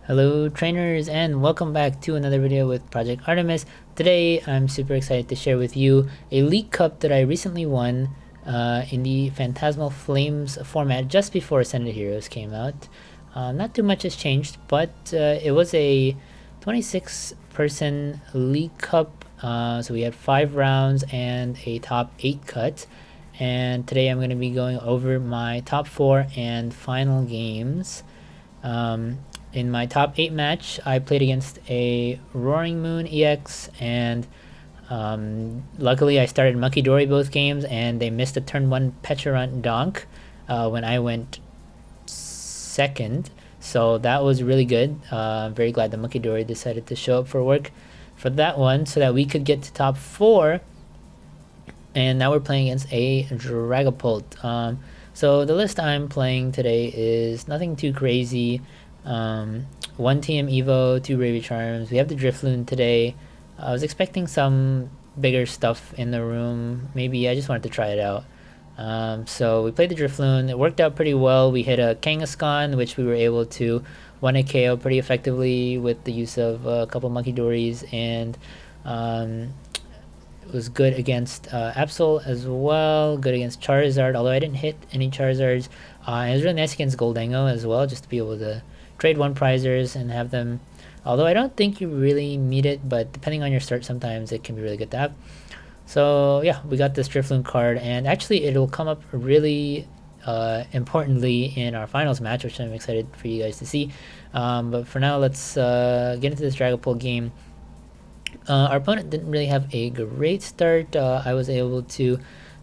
Hello trainers, and welcome back to another video with Project Artemis. Today I'm super excited to share with you a League Cup that I recently won in the Phantasmal Flames format just before Ascended Heroes came out. Not too much has changed, but it was a 26-person League Cup, so we had 5 rounds and a top 8 cut. And today I'm going to be going over my top 4 and final games. In my top 8 match, I played against a Roaring Moon EX, and luckily I started Monkey Dory both games, and they missed a turn 1 Pecharunt Donk when I went second, so that was really good. I'm very glad the Monkey Dory decided to show up for work for that one so that we could get to top 4, and now we're playing against a Dragapult. So the list I'm playing today is nothing too crazy. 1 TM Evo, 2 Bravey Charms. We have the Drifloon today. I was expecting some bigger stuff in the room. Maybe I just wanted to try it out. So we played the Drifloon. It worked out pretty well. We hit a Kangaskhan, which we were able to 1-hit KO pretty effectively with the use of a couple Monkey Dories, and it was good against Absol as well, good against Charizard, although I didn't hit any Charizards. It was really nice against Goldango as well, just to be able to trade 1 prizers and have them, although I don't think you really need it, but depending on your start sometimes it can be really good to have. So yeah, we got this Drifloon card, and actually it'll come up really importantly in our finals match, which I'm excited for you guys to see. But for now, let's get into this Dragapult game. Our opponent didn't really have a great start. I was able to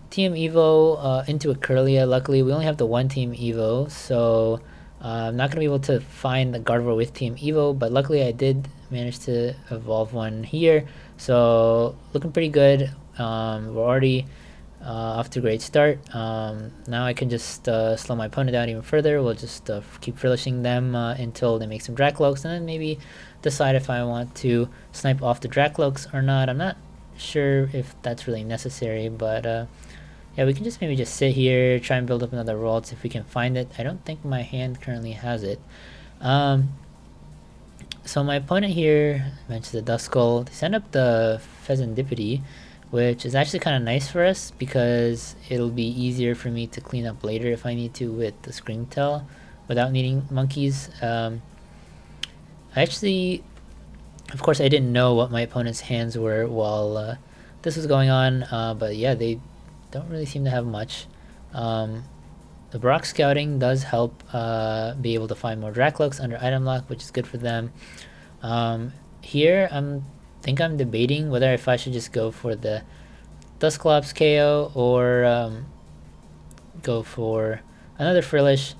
Team Evo into a Curlia. Luckily, we only have the 1 Team Evo, so I'm not going to be able to find the Gardevoir with Team Evo, but luckily I did manage to evolve one here. So looking pretty good. We're already off to a great start. Now I can just slow my opponent down even further. We'll just keep frilishing them until they make some Dracloaks, and then maybe decide if I want to snipe off the Dracloaks or not. I'm not sure if that's really necessary, but yeah, we can just maybe just sit here, try and build up another Ralts if we can find it. I don't think my hand currently has it. So my opponent here mentions the Duskull. They send up the Pheasantipity, which is actually kind of nice for us because it'll be easier for me to clean up later if I need to with the Screamtail without needing monkeys. Actually, of course, I didn't know what my opponent's hands were while this was going on, but yeah, they don't really seem to have much. The Brock Scouting does help be able to find more Dracloaks under item lock, which is good for them. Here, think I'm debating whether if I should just go for the Dusclops KO or go for another Frillish.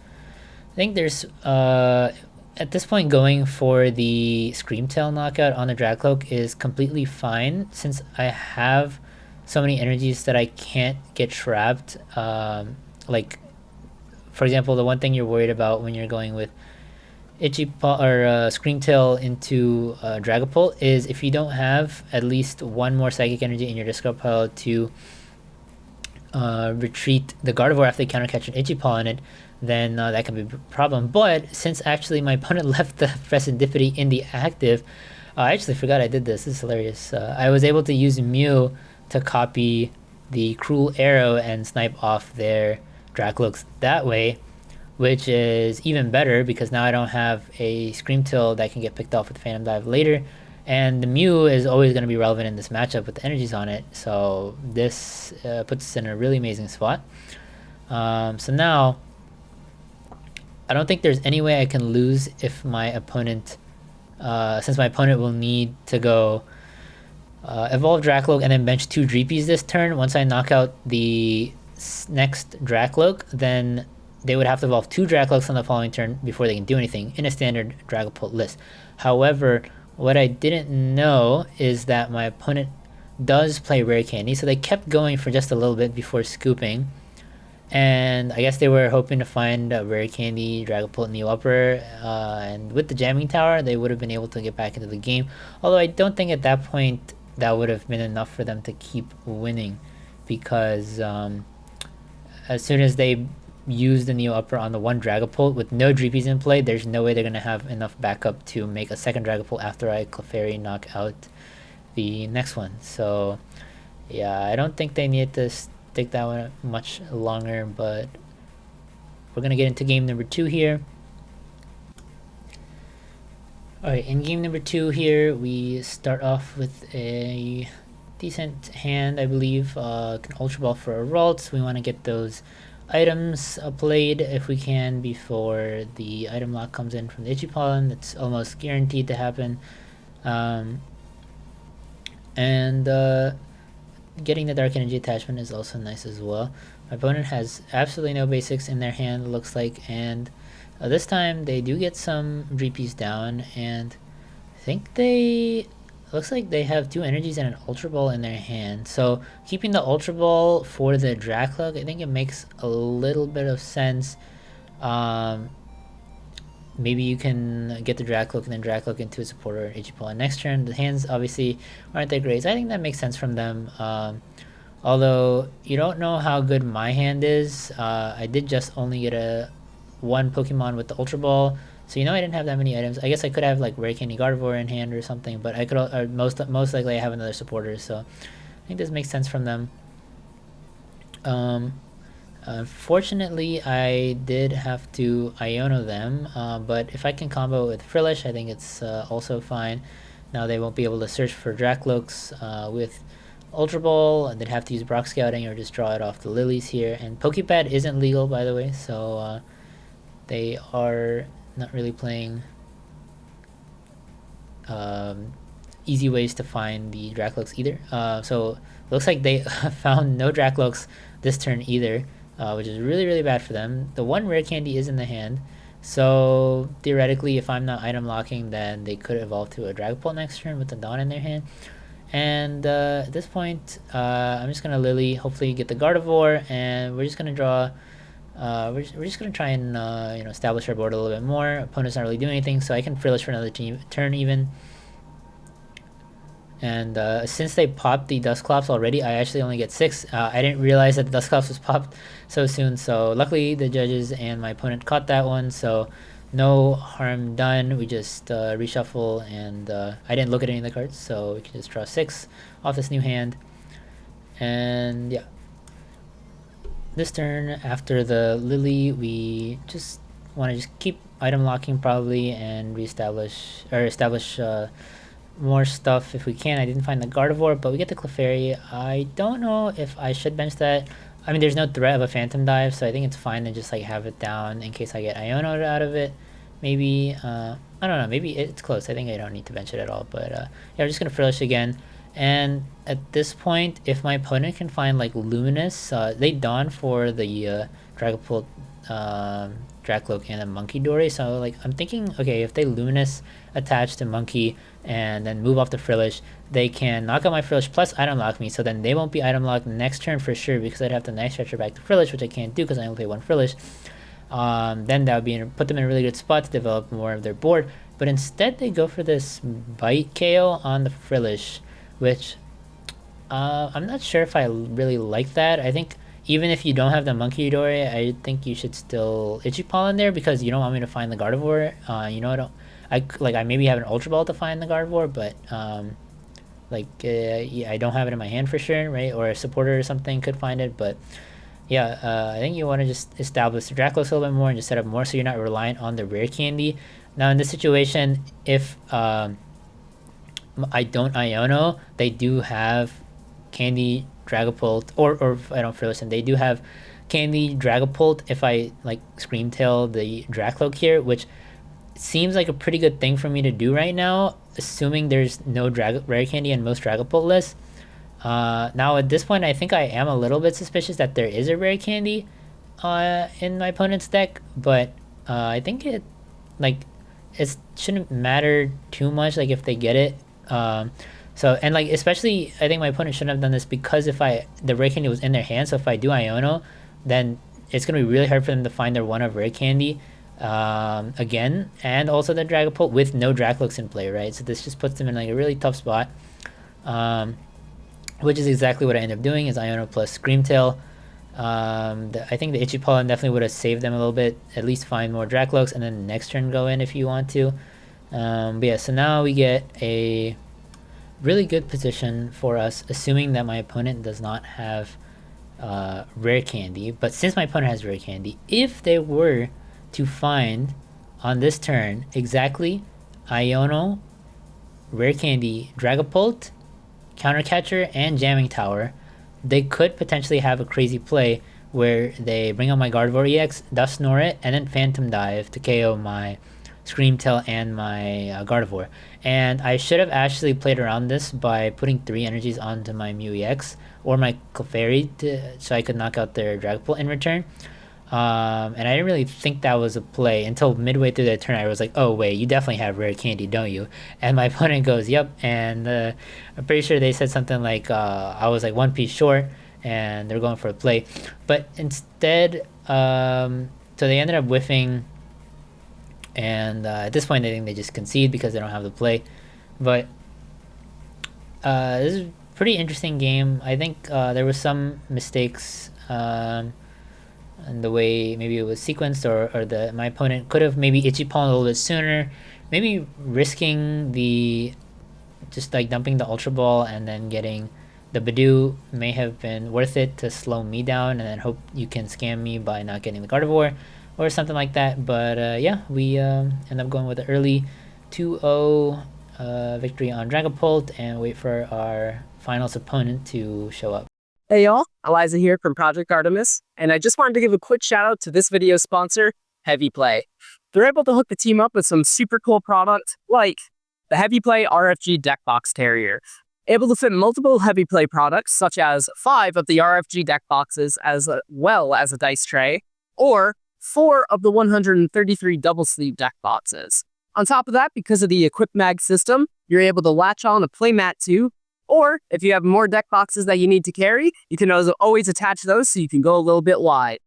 I think there's at this point going for the Screamtail knockout on the Dracloak is completely fine since I have so many energies that I can't get trapped. Like, for example, the one thing you're worried about when you're going with Screamtail into Dragapult is if you don't have at least 1 more Psychic Energy in your discard pile to retreat the Gardevoir after they counter catch an Itchy Paw on it, then that can be a problem. But since actually my opponent left the Pheasantipity in the active, I actually forgot I did this. This is hilarious. I was able to use Mew to copy the Cruel Arrow and snipe off their Dracloaks that way, which is even better because now I don't have a Screamtail that can get picked off with Phantom Dive later, and the Mew is always going to be relevant in this matchup with the energies on it, so this puts us in a really amazing spot. So now I don't think there's any way I can lose if my opponent, since my opponent will need to go evolve Dracloak and then bench 2 Dreepies this turn. Once I knock out the next Dracloak, then they would have to evolve 2 Dracloaks on the following turn before they can do anything in a standard Dragapult list. However, what I didn't know is that my opponent does play Rare Candy, so they kept going for just a little bit before scooping. And I guess they were hoping to find a Rare Candy Dragapult Neo Upper, and with the Jamming Tower, they would have been able to get back into the game. Although I don't think at that point that would have been enough for them to keep winning, because as soon as they use the Neo Upper on the one Dragapult with no Dreepies in play, there's no way they're going to have enough backup to make a second Dragapult after I Clefairy knock out the next one. So yeah, I don't think they need to stick that one much longer, but we're going to get into game number 2 here. Alright, in game number 2 here, we start off with a decent hand, I believe. Can Ultra Ball for a Ralt. We want to get those items played if we can before the item lock comes in from the Itchy Pollen. It's almost guaranteed to happen. Getting the Dark Energy attachment is also nice as well. My opponent has absolutely no basics in their hand, it looks like, and this time they do get some Dreepies down, and I think looks like they have 2 energies and an Ultra Ball in their hand. So keeping the Ultra Ball for the Draclug, I think it makes a little bit of sense. Maybe you can get the Draclug and then Draclug into a supporter and Itchy Pollen next turn. The hands obviously aren't that great, so I think that makes sense from them. Although you don't know how good my hand is. I did just only get one Pokemon with the Ultra Ball, so I didn't have that many items. I guess I could have like Rare Candy Gardevoir in hand or something, but I could most likely I have another supporter, so I think this makes sense from them. Unfortunately, I did have to Iono them, but if I can combo with Frillish, I think it's also fine. Now they won't be able to search for Dracloaks with Ultra Ball, and they'd have to use Brock Scouting or just draw it off the Lilies here. And Pokepad isn't legal, by the way, so they are not really playing easy ways to find the Dracloaks either. So looks like they found no Dracloaks this turn either, which is really, really bad for them. The one Rare Candy is in the hand, so theoretically, if I'm not item locking, then they could evolve to a Dragapult next turn with the Dawn in their hand. And at this point, I'm just gonna Lily, hopefully get the Gardevoir, and we're just gonna draw. We're just gonna try and establish our board a little bit more. Opponent's not really doing anything, so I can Frillish for another turn even. And since they popped the Dusclops already, I actually only get 6. I didn't realize that the Dusclops was popped so soon, so luckily the judges and my opponent caught that one, so no harm done. We just reshuffle, and I didn't look at any of the cards, so we can just draw 6 off this new hand. And yeah, this turn after the Lily, we just want to just keep item locking probably and establish more stuff if we can. I didn't find the Gardevoir, but we get the Clefairy. I don't know if I should bench that. I mean, there's no threat of a Phantom Dive, so I think it's fine to just like have it down in case I get Iono out of it. Maybe, I don't know, maybe it's close. I think I don't need to bench it at all, but yeah, we're just gonna Frillish again. And at this point, if my opponent can find like Luminous, they Dawn for the Dragapult, Dracloak, and a Monkey Dory. So like I'm thinking, okay, if they Luminous attach to Monkey and then move off the Frillish, they can knock out my Frillish plus item lock me, so then they won't be item locked next turn for sure, because I'd have to Night Stretcher back to Frillish, which I can't do because I only play one Frillish. Then that would put them in a really good spot to develop more of their board, but instead they go for this Bite KO on the Frillish, which I'm not sure if I really like that. I think even if you don't have the Monkey Dory, I think you should still Itchy Pollen there, because you don't want me to find the Gardevoir. I maybe have an Ultra Ball to find the Gardevoir, but yeah, I don't have it in my hand for sure, right? Or a supporter or something could find it, but yeah, I think you want to just establish the Draclos a little bit more and just set up more so you're not reliant on the Rare Candy. Now in this situation, if I don't Iono, they do have Candy Dragapult, or if I don't Frillish them, they do have Candy Dragapult if I like Screamtail the Dracloak here, which seems like a pretty good thing for me to do right now, assuming there's no Rare Candy in most Dragapult lists. Now at this point, I think I am a little bit suspicious that there is a Rare Candy in my opponent's deck, but I think it shouldn't matter too much, like if they get it. So, and like especially I think my opponent shouldn't have done this, because if the Rare Candy was in their hand, so if I do Iono, then it's gonna be really hard for them to find their one of Rare Candy again, and also the Dragapult with no Draclooks in play, right? So this just puts them in like a really tough spot, which is exactly what I end up doing, is Iono plus Screamtail. I think the Itchy Pollen definitely would have saved them a little bit. At least find more Dracloaks, and then next turn go in if you want to. But yeah, so now we get a really good position for us, assuming that my opponent does not have rare candy. But since my opponent has rare candy, if they were to find on this turn exactly Iono, rare candy, Dragapult, Countercatcher, and Jamming Tower, they could potentially have a crazy play where they bring out my Gardevoir EX, Dust Snore it, and then Phantom Dive to KO my Screamtail and my Gardevoir. And I should have actually played around this by putting 3 energies onto my Mew EX or my Clefairy so I could knock out their Dragapult in return. And I didn't really think that was a play until midway through the turn. I was like, oh wait, you definitely have rare candy, don't you? And my opponent goes, yep. And I'm pretty sure they said something like I was like 1 piece short and they're going for a play. But instead, so they ended up whiffing, and at this point I think they just concede because they don't have the play. But this is a pretty interesting game. I think there was some mistakes and the way maybe it was sequenced, or my opponent could have maybe Itchy Pollen a little bit sooner, maybe risking the just like dumping the Ultra Ball and then getting the Badoo may have been worth it to slow me down, and then hope you can scam me by not getting the Gardevoir or something like that. But yeah, we end up going with an early 2-0 victory on Dragapult and wait for our finals opponent to show up. Hey y'all, Eliza here from Project Artemis, and I just wanted to give a quick shout out to this video sponsor, Heavy Play. They're able to hook the team up with some super cool products like the Heavy Play RFG Deck Box Terrier. Able to fit multiple Heavy Play products such as 5 of the RFG deck boxes as well as a dice tray, or 4 of the 133 double sleeve deck boxes. On top of that, because of the Equip Mag system, you're able to latch on a playmat too. Or if you have more deck boxes that you need to carry, you can always attach those so you can go a little bit wide.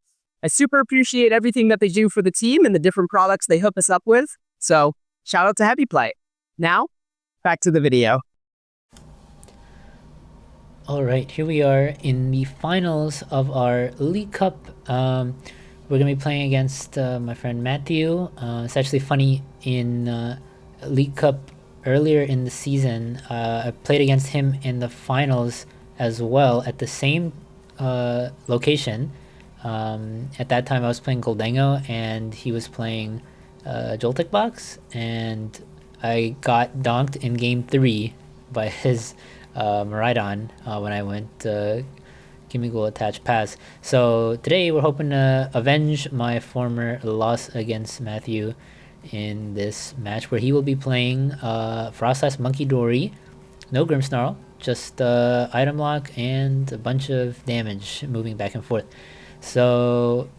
I super appreciate everything that they do for the team and the different products they hook us up with. So shout out to Heavy Play. Now, back to the video. Alright, here we are in the finals of our League Cup. We're going to be playing against my friend Matthew. It's actually funny, in League Cup earlier in the season, I played against him in the finals as well at the same location. At that time I was playing Goldengo and he was playing Joltik Box, and I got donked in game 3 by his Miraidon when I went Gimmighoul Attach Pass. So today we're hoping to avenge my former loss against Matthew in this match where he will be playing Frostlass Monkey Dory, no Grimmsnarl, just item lock and a bunch of damage moving back and forth. So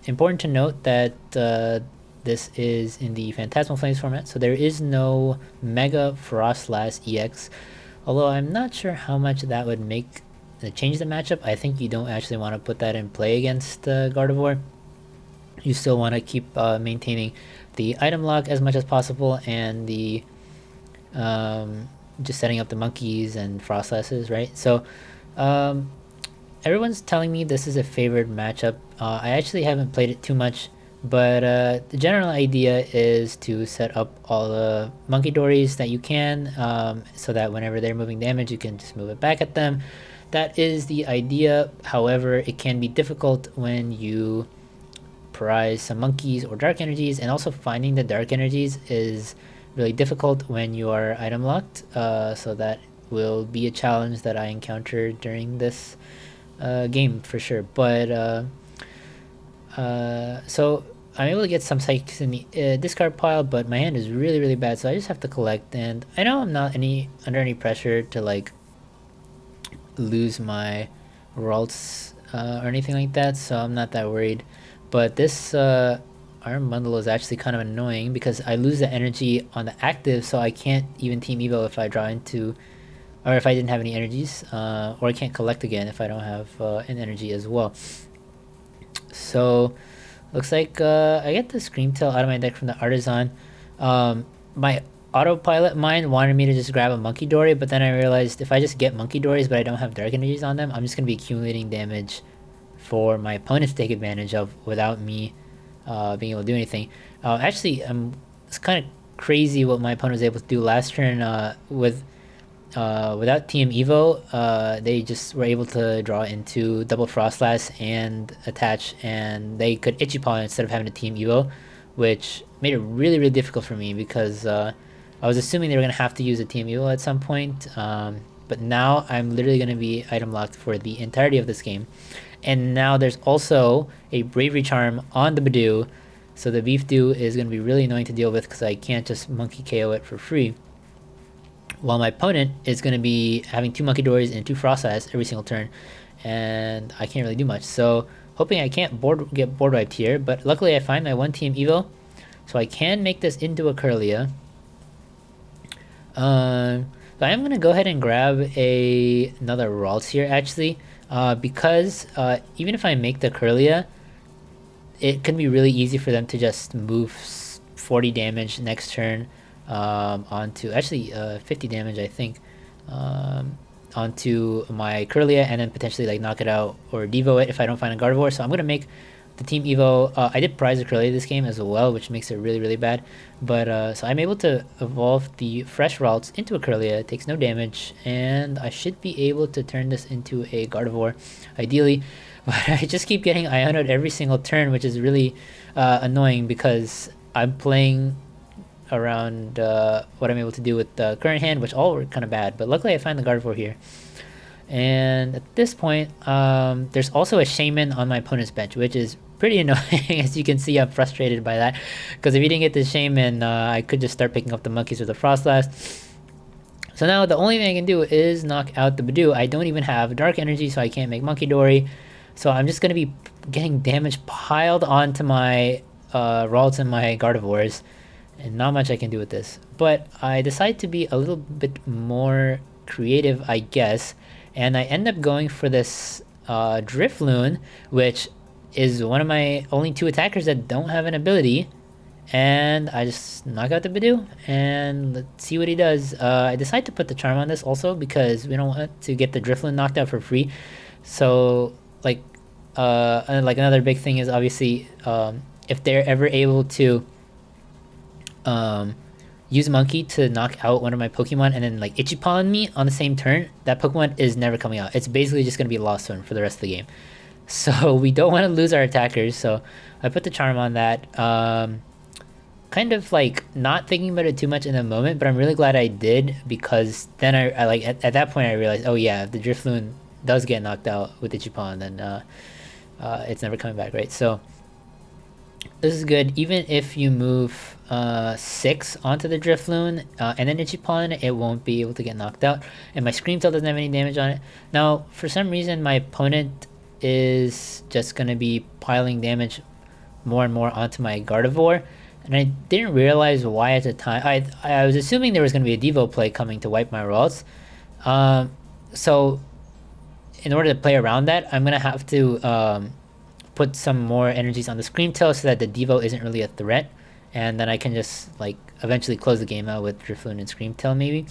important to note that this is in the Phantasmal Flames format, so there is no Mega Frostlass EX, although I'm not sure how much that would make change the matchup. I think you don't actually want to put that in play against Gardevoir. You still want to keep maintaining the item lock as much as possible, and the just setting up the monkeys and Frostlasses, right? So everyone's telling me this is a favored matchup. I actually haven't played it too much, but the general idea is to set up all the Monkey Dories that you can, so that whenever they're moving damage, you can just move it back at them. That is the idea. However, it can be difficult when you prize some monkeys or dark energies, and also finding the dark energies is really difficult when you are item locked, so that will be a challenge that I encountered during this game for sure. But so I'm able to get some psychics in the discard pile, but my hand is really bad, so I just have to collect. And I know I'm not under any pressure to like lose my Ralts or anything like that, so I'm not that worried. But this Arm Bundle is actually kind of annoying because I lose the energy on the active, so I can't even Team Evo if I draw into, or if I didn't have any energies, or I can't collect again if I don't have an energy as well. So looks like I get the Screamtail out of my deck from the Artisan. My autopilot mind wanted me to just grab a Monkey Dory, but then I realized if I just get Monkey Dories but I don't have dark energies on them, I'm just going to be accumulating damage for my opponents to take advantage of without me being able to do anything. Actually, it's kind of crazy what my opponent was able to do last turn without TM Evo. They just were able to draw into double Frostlass and attach, and they could Ichipon instead of having a TM Evo, which made it really, really difficult for me because I was assuming they were going to have to use a TM Evo at some point. But now I'm literally going to be item locked for the entirety of this game. And now there's also a Bravery Charm on the Badoo, so the Beef Dew is going to be really annoying to deal with because I can't just Monkey KO it for free. While my opponent is going to be having 2 Monkey Dories and 2 Frost Eyes every single turn, and I can't really do much. So hoping I can't get board wiped here, but luckily I find my 1 TM Evo, so I can make this into a Curlia. So I'm going to go ahead and grab another Ralts here actually, because even if I make the Curlia, it can be really easy for them to just move 40 damage next turn onto, actually 50 damage I think, onto my Curlia, and then potentially like knock it out or Devo it if I don't find a Gardevoir. So I'm going to make the Team Evo. I did prize a Curlia this game as well, which makes it really, really bad. But so I'm able to evolve the fresh Ralts into a Curlia. It takes no damage, and I should be able to turn this into a Gardevoir, ideally. But I just keep getting Ionoed every single turn, which is really annoying because I'm playing around what I'm able to do with the current hand, which all were kind of bad. But luckily I find the Gardevoir here. And at this point, there's also a Shaman on my opponent's bench, which is pretty annoying. As you can see, I'm frustrated by that, because if he didn't get the Shaman, I could just start picking up the monkeys with the Frostlass. So now the only thing I can do is knock out the Badoo. I don't even have Dark Energy, so I can't make Monkey Dory. So I'm just going to be getting damage piled onto my Ralts and my Gardevoirs, and not much I can do with this. But I decide to be a little bit more creative, I guess, and I end up going for this Drifloon, which is one of my only 2 attackers that don't have an ability, and I just knock out the Badoo, and let's see what he does. I decide to put the Charm on this also because we don't want to get the Drifloon knocked out for free. So like another big thing is obviously if they're ever able to use Monkey to knock out one of my Pokemon and then like Ichipon me on the same turn, that Pokemon is never coming out. It's basically just going to be a lost one for the rest of the game. So we don't want to lose our attackers, so I put the Charm on that. Kind of like not thinking about it too much in the moment, but I'm really glad I did, because then I like at that point I realized, oh yeah, if the Drifloon does get knocked out with Ichipon, then it's never coming back, right? So this is good. Even if you move 6 onto the Drifloon and then Ichipon, it won't be able to get knocked out. And my Screamtail doesn't have any damage on it. Now, for some reason, my opponent is just going to be piling damage more and more onto my Gardevoir. And I didn't realize why at the time. I was assuming there was going to be a Devo play coming to wipe my Ralts. So in order to play around that, I'm going to have to put some more energies on the Screamtail so that the Devo isn't really a threat, and then I can just like eventually close the game out with Drifloon and Screamtail maybe,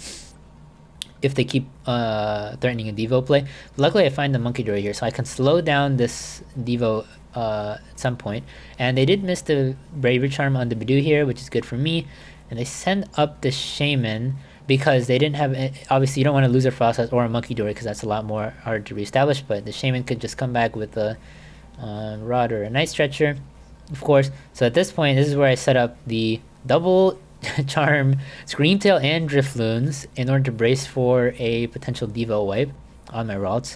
if they keep threatening a Devo play. But luckily I find the Monkey Dory here, so I can slow down this Devo at some point. And they did miss the Bravery Charm on the Badoo here, which is good for me. And they send up the Shaman because they didn't have, obviously you don't want to lose a Frostlass or a Monkey Dory because that's a lot more hard to reestablish, but the Shaman could just come back with a Rod or a Night Stretcher, of course. So at this point, this is where I set up the double Charm, Screamtail, and Drifloons in order to brace for a potential Devo wipe on my Ralts.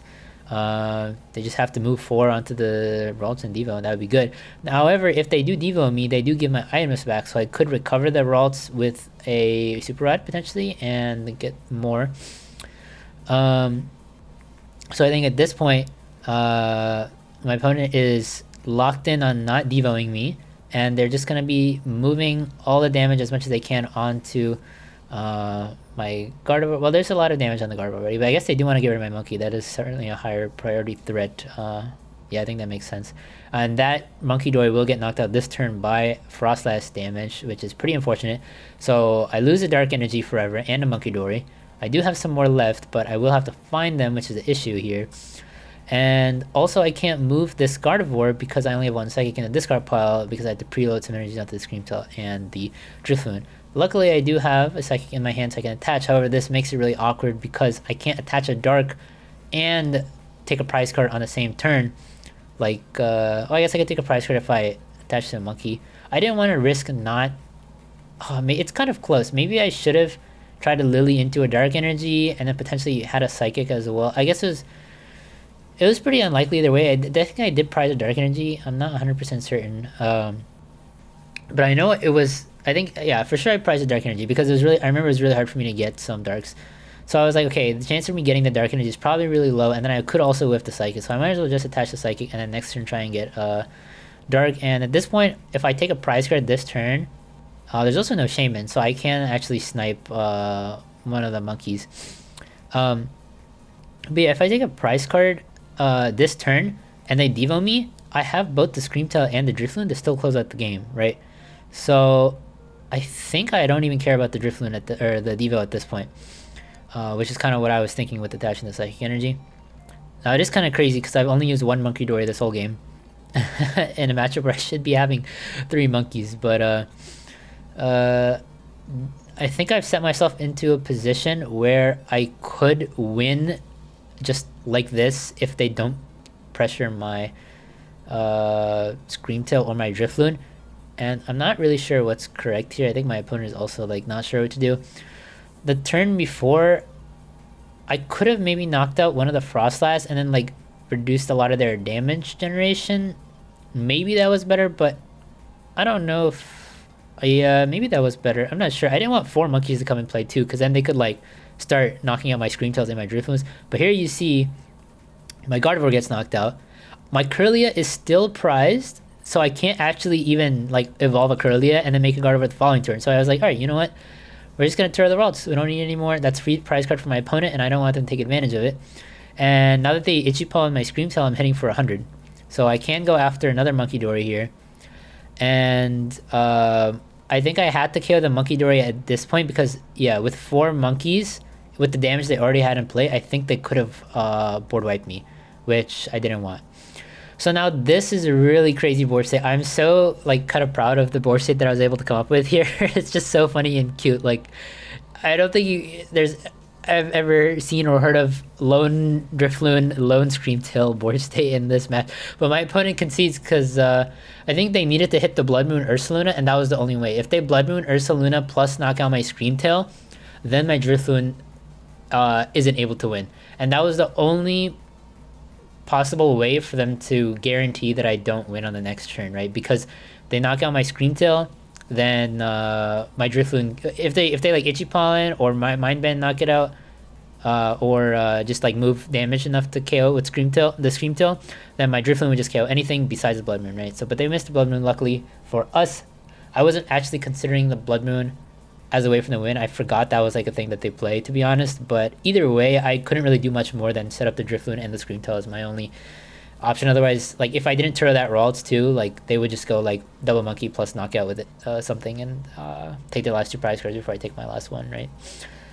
They just have to move 4 onto the Ralts and Devo, and that would be good. However, if they do Devo me, they do give my items back, so I could recover the Ralts with a Super Rod potentially and get more. So I think at this point, my opponent is locked in on not Devoing me, and they're just going to be moving all the damage as much as they can onto my Gardevoir. Well, there's a lot of damage on the Gardevoir already, but I guess they do want to get rid of my Monkey. That is certainly a higher priority threat. Yeah, I think that makes sense. And that Monkey Dory will get knocked out this turn by Frostlass damage, which is pretty unfortunate. So I lose a Dark Energy forever and a Monkey Dory. I do have some more left, but I will have to find them, which is the issue here. And also I can't move this Gardevoir because I only have one Psychic in the discard pile because I had to preload some energies onto the Screamtail and the Drifloon. Luckily I do have a Psychic in my hand so I can attach, however this makes it really awkward because I can't attach a Dark and take a prize card on the same turn. Like, I guess I could take a prize card if I attach to a Monkey. I didn't want to risk not... Oh, it's kind of close. Maybe I should have tried to Lily into a Dark Energy and then potentially had a Psychic as well. I guess it was pretty unlikely either way. I think I did prize a Dark Energy. I'm not 100% certain. But I know it was... I think, yeah, for sure I prized a Dark Energy because it was really... I remember it was really hard for me to get some Darks. So I was like, okay, the chance of me getting the Dark Energy is probably really low, and then I could also whiff the Psychic. So I might as well just attach the Psychic and then next turn try and get Dark. And at this point, if I take a prize card this turn, there's also no Shaman, so I can actually snipe one of the monkeys. But yeah, if I take a prize card this turn and they Devo me, I have both the Screamtail and the Drifloon to still close out the game, right? So I think I don't even care about the Drifloon or the Devo at this point, which is kind of what I was thinking with attaching the Psychic Energy. Now it is kind of crazy because I've only used one Monkey Dory this whole game in a matchup where I should be having 3 monkeys, but I think I've set myself into a position where I could win just like this if they don't pressure my Screamtail or my Drifloon. And I'm not really sure what's correct here. I think my opponent is also like not sure what to do. The turn before, I could have maybe knocked out one of the Frostlass and then like reduced a lot of their damage generation. Maybe that was better, but I don't know if... Yeah, maybe that was better. I'm not sure. I didn't want 4 monkeys to come and play too, because then they could like start knocking out my Screamtails and my Drifloons. But here you see my Gardevoir gets knocked out. My Kirlia is still prized, so I can't actually even like evolve a Kirlia and then make a Gardevoir the following turn. So I was like, all right, you know what? We're just going to Tour the Worlds. We don't need any more. That's free prize card for my opponent, and I don't want them to take advantage of it. And now that they Ichipaw on my Screamtail, I'm heading for 100. So I can go after another Monkey Dory here. And I think I had to KO the Monkey Dory at this point because, yeah, with 4 monkeys, with the damage they already had in play, I think they could have board wiped me, which I didn't want. So now this is a really crazy board state. I'm so like kind of proud of the board state that I was able to come up with here. It's just so funny and cute. Like, I don't think I've ever seen or heard of lone Drifloon, lone Screamtail board state in this match. But my opponent concedes because I think they needed to hit the Blood Moon Ursaluna, and that was the only way. If they Blood Moon Ursaluna plus knock out my Screamtail, then my Drifloon isn't able to win. And that was the only possible way for them to guarantee that I don't win on the next turn, right? Because they knock out my Screamtail, then my Drifloon, if they like Ichipaw or my Mind Bend knock it out, or just like move damage enough to KO with the Screamtail, then my Drifloon would just KO anything besides the Blood Moon, right? So, but they missed the Blood Moon. Luckily for us, I wasn't actually considering the Blood Moon as a way for the win. I forgot that was like a thing that they play, to be honest. But either way, I couldn't really do much more than set up the Drifloon and the Screamtail as my only option. Otherwise, like if I didn't Turo that Ralts too, like they would just go like double Monkey plus knockout with it, something, and take the last 2 prize cards before I take my last one, right?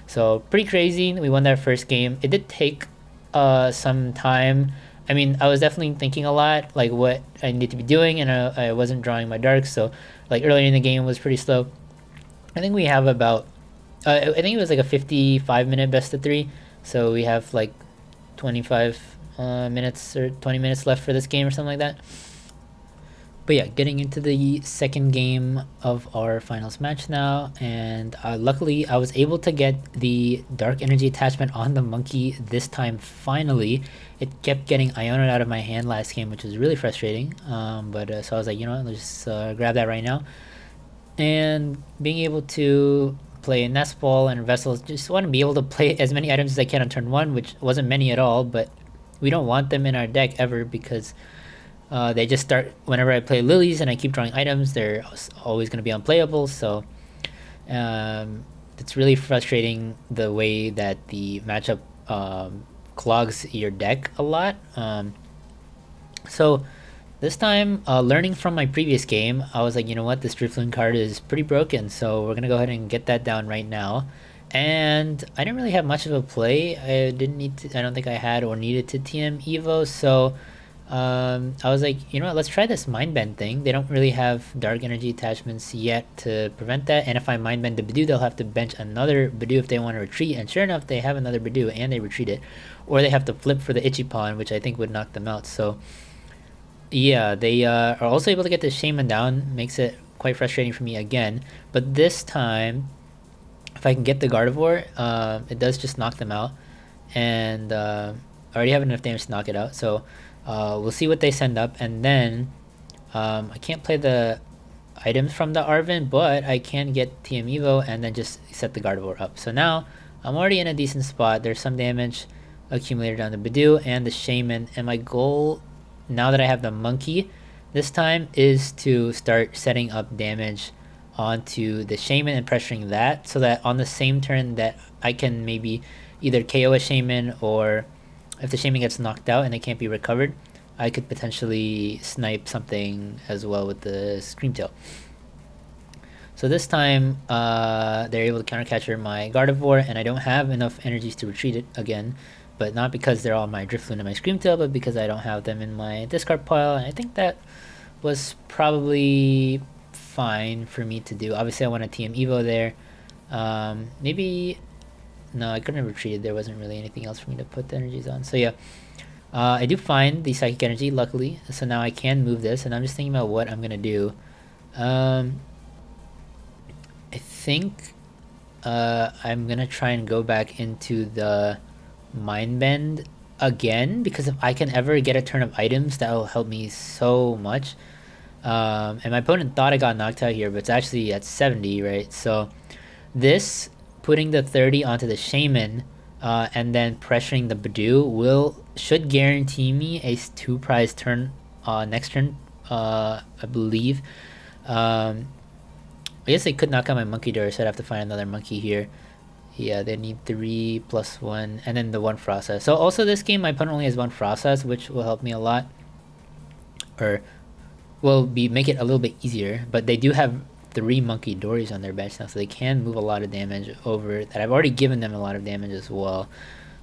So pretty crazy. We won that first game. It did take some time. I mean, I was definitely thinking a lot, like what I need to be doing, and I wasn't drawing my darks. So like earlier in the game was pretty slow. I think we have about, I think it was like a 55-minute best of 3. So we have like 25 minutes or 20 minutes left for this game or something like that. But yeah, getting into the second game of our finals match now, and luckily I was able to get the Dark Energy attachment on the monkey this time finally. It kept getting Ionoed out of my hand last game, which was really frustrating, but so I was like, you know what, let's just grab that right now. And being able to play Nest Ball and Vessels, just want to be able to play as many items as I can on turn 1, which wasn't many at all, but we don't want them in our deck ever because they just start whenever I play Lilies and I keep drawing items, they're always going to be unplayable. So it's really frustrating the way that the matchup clogs your deck a lot. So this time, learning from my previous game, I was like, you know what, this Drifloon card is pretty broken, so we're going to go ahead and get that down right now. And I didn't really have much of a play. I didn't need to, I don't think I had or needed to TM Evo, so I was like, you know what, let's try this Mind Bend thing. They don't really have Dark Energy attachments yet to prevent that, and if I Mind Bend the Bidoof, they'll have to bench another Bidoof if they want to retreat, and sure enough, they have another Bidoof, and they retreat it. Or they have to flip for the Ichipan, which I think would knock them out, so yeah, they are also able to get the Shaman down, makes it quite frustrating for me again, but this time, if I can get the Gardevoir, it does just knock them out, and I already have enough damage to knock it out, so we'll see what they send up, and then I can't play the items from the Arven, but I can get TM Evo and then just set the Gardevoir up. So now I'm already in a decent spot. There's some damage accumulated on the Bidoof and the Shaman, and my goal, now that I have the Monkey this time, is to start setting up damage onto the Shaman and pressuring that, so that on the same turn that I can maybe either KO a Shaman, or if the Shaman gets knocked out and it can't be recovered, I could potentially snipe something as well with the Screamtail. So this time, they're able to countercapture my Gardevoir, and I don't have enough energies to retreat it again, but not because they're all my Drifloon and my Screamtail, but because I don't have them in my discard pile, and I think that was probably fine for me to do. Obviously, I want a TM Evo there. Maybe... No, I couldn't have retreated. There wasn't really anything else for me to put the energies on. So yeah, I do find the Psychic Energy, luckily. So now I can move this, and I'm just thinking about what I'm going to do. I think I'm going to try and go back into the Mind Bend again, because if I can ever get a turn of items, that will help me so much. And my opponent thought I got knocked out here, but it's actually at 70, right? So this... putting the 30 onto the Shaman, and then pressuring the Bidoof should guarantee me a 2 prize turn next turn, I believe. I guess they could knock out my Monkey Door, so I'd have to find another Monkey here. Yeah, they need 3 plus 1, and then the 1 Frostsass. So also this game, my opponent only has 1 Frostsass, which will help me a lot. Or will make it a little bit easier, but they do have 3 Monkey Dories on their bench now, so they can move a lot of damage over that. I've already given them a lot of damage as well,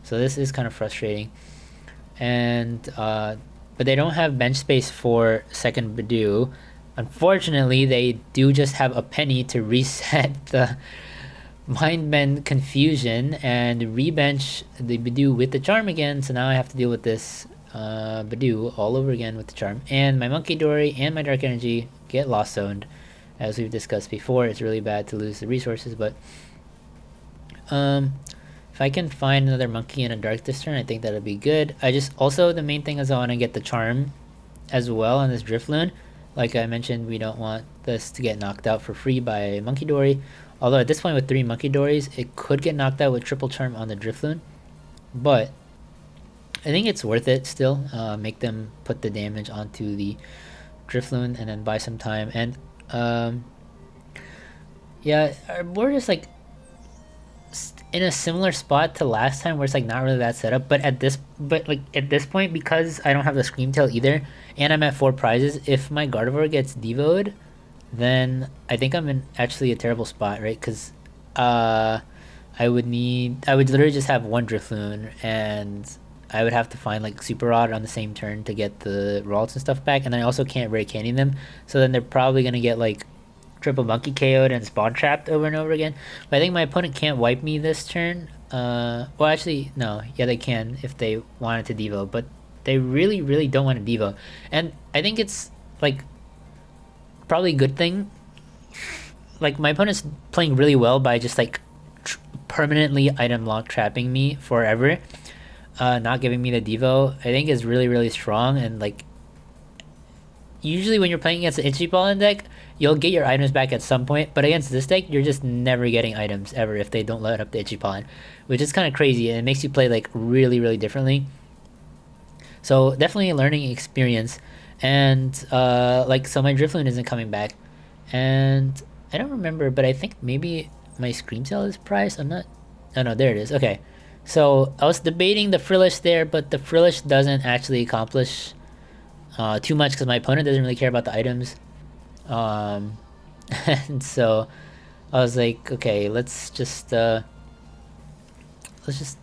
so this is kind of frustrating. And but they don't have bench space for second Bidoof. Unfortunately, they do just have a penny to reset the Mind Bend Confusion and rebench the Bidoof with the Charm again, so now I have to deal with this Bidoof all over again with the Charm. And my Monkey Dory and my Dark Energy get Lost Zoned. As we've discussed before, it's really bad to lose the resources, but if I can find another Monkey and a Dark this turn, I think that'll be good. Also, the main thing is I want to get the Charm as well on this Drifloon. Like I mentioned, we don't want this to get knocked out for free by Monkey Dory. Although at this point with 3 Monkey Dories, it could get knocked out with triple Charm on the Drifloon. But I think it's worth it still. Make them put the damage onto the Drifloon and then buy some time. And yeah, we're just like in a similar spot to last time, where it's like not really that setup. But at this point, because I don't have the Screamtail either, and I'm at 4 prizes, if my Gardevoir gets devoed, then I think I'm in actually a terrible spot, right? Because I would literally just have 1 Drifloon, and I would have to find like Super Rod on the same turn to get the Ralts and stuff back, and then I also can't Rare Candy them, so then they're probably gonna get like triple Monkey KO'd and Spawn Trapped over and over again. But I think my opponent can't wipe me this turn. Well, actually, no. Yeah, they can if they wanted to Devo, but they really, really don't want to Devo. And I think it's like probably a good thing. Like my opponent's playing really well by just like permanently item lock trapping me forever. Not giving me the Devo, I think is really, really strong. And like usually when you're playing against the Ichiban deck, you'll get your items back at some point, but against this deck, you're just never getting items ever if they don't let up the Ichiban, which is kind of crazy, and it makes you play like really, really differently. So definitely a learning experience. And like, so my Drifloon isn't coming back, and I don't remember, but I think maybe my Screamtail is priced. I'm not... Oh no, there it is. Okay. So I was debating the Frillish there, but the Frillish doesn't actually accomplish too much because my opponent doesn't really care about the items. And so I was like, okay, let's just let's just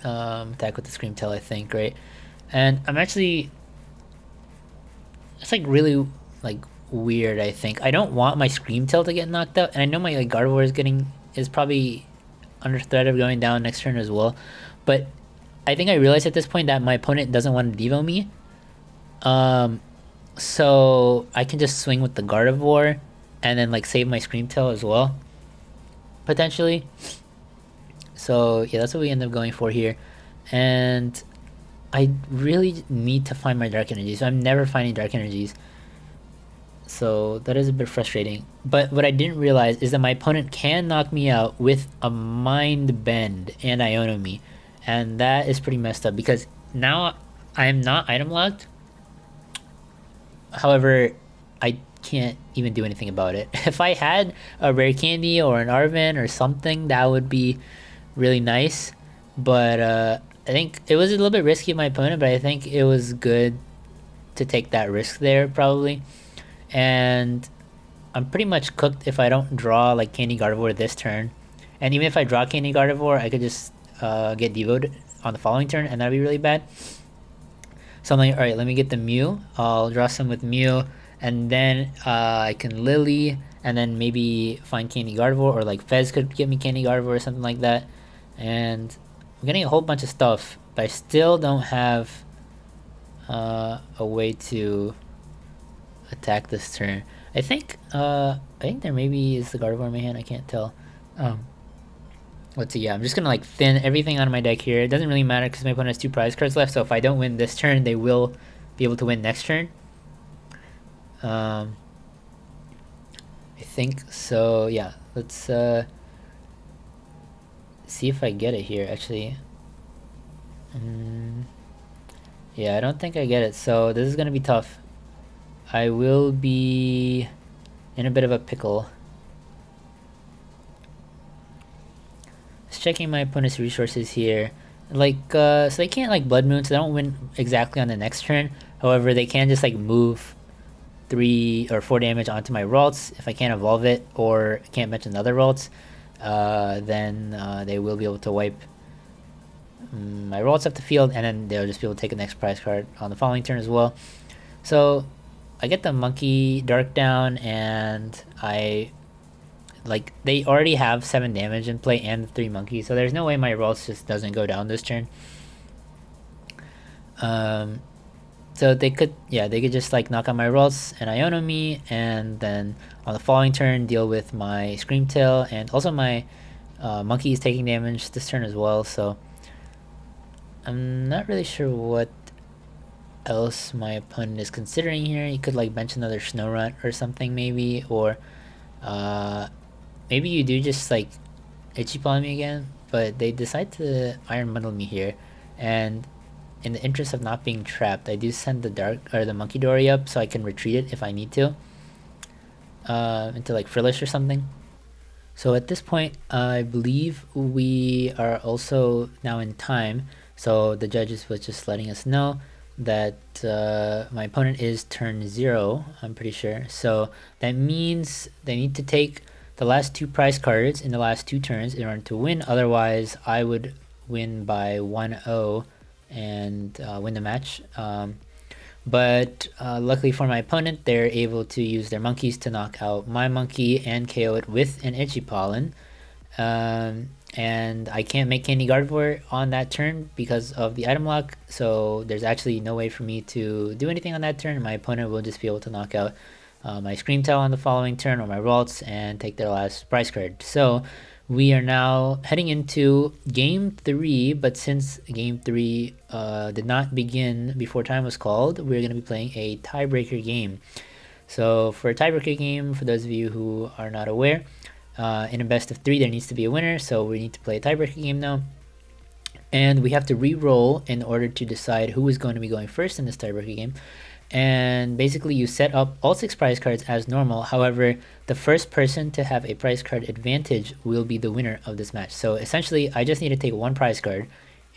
attack with the Scream Tail, I think, right? And I'm actually, it's like really like weird. I think I don't want my Scream Tail to get knocked out, and I know my like Gardevoir is probably under threat of going down next turn as well. But I think I realized at this point that my opponent doesn't want to Devo me. So I can just swing with the Gardevoir and then like save my Scream Tail as well, potentially. So yeah, that's what we end up going for here. And I really need to find my Dark Energies. I'm never finding Dark Energies. So that is a bit frustrating. But what I didn't realize is that my opponent can knock me out with a Mind Bend and Iono me. And that is pretty messed up because now I am not item locked. However, I can't even do anything about it. If I had a rare candy or an Arven or something, that would be really nice. But I think it was a little bit risky of my opponent, but I think it was good to take that risk there probably. And I'm pretty much cooked if I don't draw like Candy Gardevoir this turn. And even if I draw Candy Gardevoir, I could just get Devoed on the following turn, and that'd be really bad. So I'm like, alright, let me get the Mew. I'll draw some with Mew, and then I can Lily, and then maybe find Candy Gardevoir, or like Fez could get me Candy Gardevoir or something like that. And I'm getting a whole bunch of stuff, but I still don't have a way to attack this turn. I think there maybe is the Gardevoir in my hand. I can't tell. Let's see. Yeah, I'm just gonna like thin everything out of my deck here. It doesn't really matter because my opponent has 2 prize cards left. So if I don't win this turn, they will be able to win next turn. I think so. Yeah, let's see if I get it here. Actually, yeah, I don't think I get it. So this is gonna be tough. I will be in a bit of a pickle. Just checking my opponent's resources here. Like, so they can't like Blood Moon, so they don't win exactly on the next turn. However, they can just like move 3 or 4 damage onto my Ralts if I can't evolve it, or can't mention another Ralts. Then they will be able to wipe my Ralts off the field, and then they'll just be able to take a next prize card on the following turn as well. So I get the Monkey Dark down, and they already have 7 damage in play and the 3 monkeys, so there's no way my Ralts just doesn't go down this turn. So they could just like knock out my Ralts and Iono me, and then on the following turn deal with my Scream Tail, and also my Monkey is taking damage this turn as well. So I'm not really sure what else my opponent is considering here. He could like bench another Snorunt or something maybe, or maybe you do just like Ichiban me again, but they decide to Iron Bundle me here, and in the interest of not being trapped, I do send the Monkey Dory up so I can retreat it if I need to into like Frillish or something. So at this point, I believe we are also now in time. So the judges was just letting us know that my opponent is turn 0, I'm pretty sure. So that means they need to take the last 2 prize cards in the last 2 turns in order to win. Otherwise, I would win by 1-0 and win the match. But luckily for my opponent, they're able to use their monkeys to knock out my monkey and KO it with an Ichipollen. And I can't make Candy Gardevoir on that turn because of the item lock, so there's actually no way for me to do anything on that turn. My opponent will just be able to knock out my Scream Tail on the following turn, or my Ralts, and take their last prize card. So we are now heading into Game 3, but since Game 3 did not begin before time was called, we're going to be playing a tiebreaker game. So for a tiebreaker game, for those of you who are not aware, in a best of 3 there needs to be a winner, so we need to play a tiebreaker game now. And we have to re-roll in order to decide who is going to be going first in this tiebreaker game. And basically you set up all 6 prize cards as normal. However, the first person to have a prize card advantage will be the winner of this match. So essentially I just need to take 1 prize card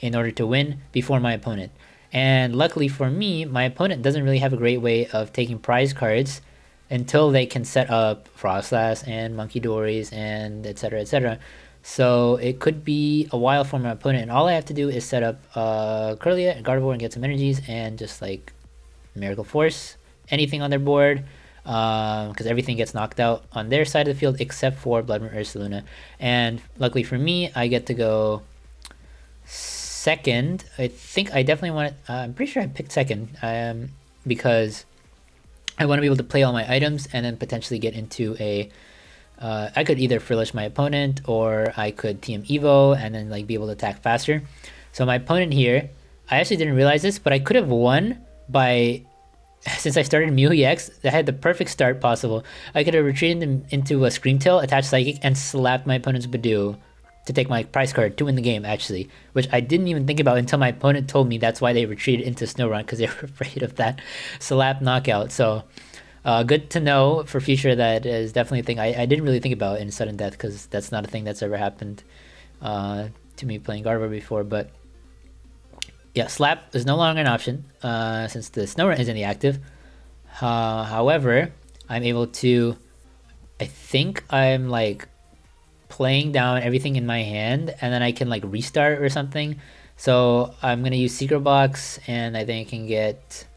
in order to win before my opponent. And luckily for me, my opponent doesn't really have a great way of taking prize cards until they can set up Frostlass and Monkey Dories and etc, etc. So it could be a while for my opponent, and all I have to do is set up Curlia, Gardevoir, and get some energies, and just like Miracle Force anything on their board, because everything gets knocked out on their side of the field except for Blood Moon Ursaluna. And luckily for me, I get to go second. I think I definitely want it. I'm pretty sure I picked second, because I want to be able to play all my items and then potentially get into a I could either Frillish my opponent, or I could TM Evo and then like be able to attack faster. So my opponent here, I actually didn't realize this, but I could have won by, since I started Mew EX, I had the perfect start possible. I could have retreated into a Scream Tail, attached Psychic, and slapped my opponent's Badoo to take my prize card to win the game, actually, which I didn't even think about until my opponent told me that's why they retreated into Snorunt, because they were afraid of that slap knockout. So good to know for future. That is definitely a thing I didn't really think about in sudden death, because that's not a thing that's ever happened to me playing Gardevoir before. But yeah, slap is no longer an option since the Snorunt is in the active. However, I'm able to, I think I'm like playing down everything in my hand, and then I can like restart or something. So I'm gonna use Secret Box, and I think I can get,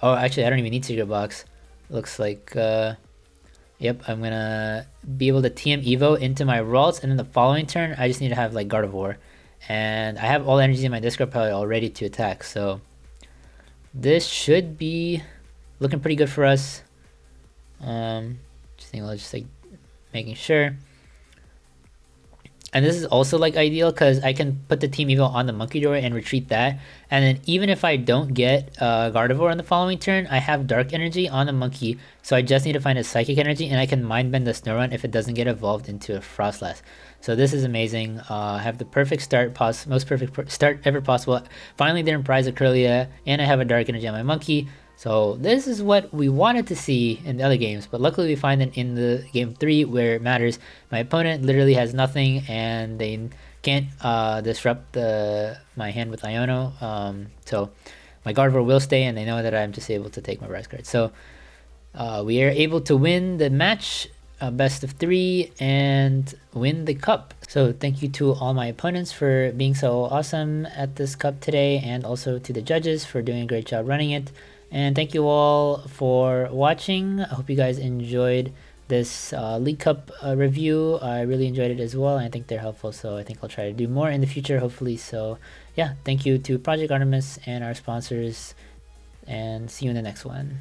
oh actually I don't even need Secret Box. Looks like yep, I'm gonna be able to TM Evo into my Ralts, and then the following turn I just need to have like Gardevoir, and I have all energies in my discard pile already to attack. So this should be looking pretty good for us. Just like making sure. And this is also like ideal because I can put the Team Evo on the Monkey Door and retreat that. And then even if I don't get Gardevoir on the following turn, I have Dark Energy on the Monkey. So I just need to find a Psychic Energy, and I can Mind Bend the Snorunt if it doesn't get evolved into a Frostlass. So this is amazing. I have the perfect start, most perfect start ever possible. Finally didn't prize a Curlia, and I have a Dark Energy on my Monkey. So this is what we wanted to see in the other games, but luckily we find that in the game 3 where it matters, my opponent literally has nothing, and they can't disrupt my hand with Iono. So my Gardevoir will stay, and they know that I'm just able to take my prize card. So we are able to win the match, best of 3, and win the cup. So thank you to all my opponents for being so awesome at this cup today, and also to the judges for doing a great job running it. And thank you all for watching. I hope you guys enjoyed this League Cup review. I really enjoyed it as well, and I think they're helpful, so I think I'll try to do more in the future, hopefully. So yeah, thank you to Project Artemis and our sponsors, and see you in the next one.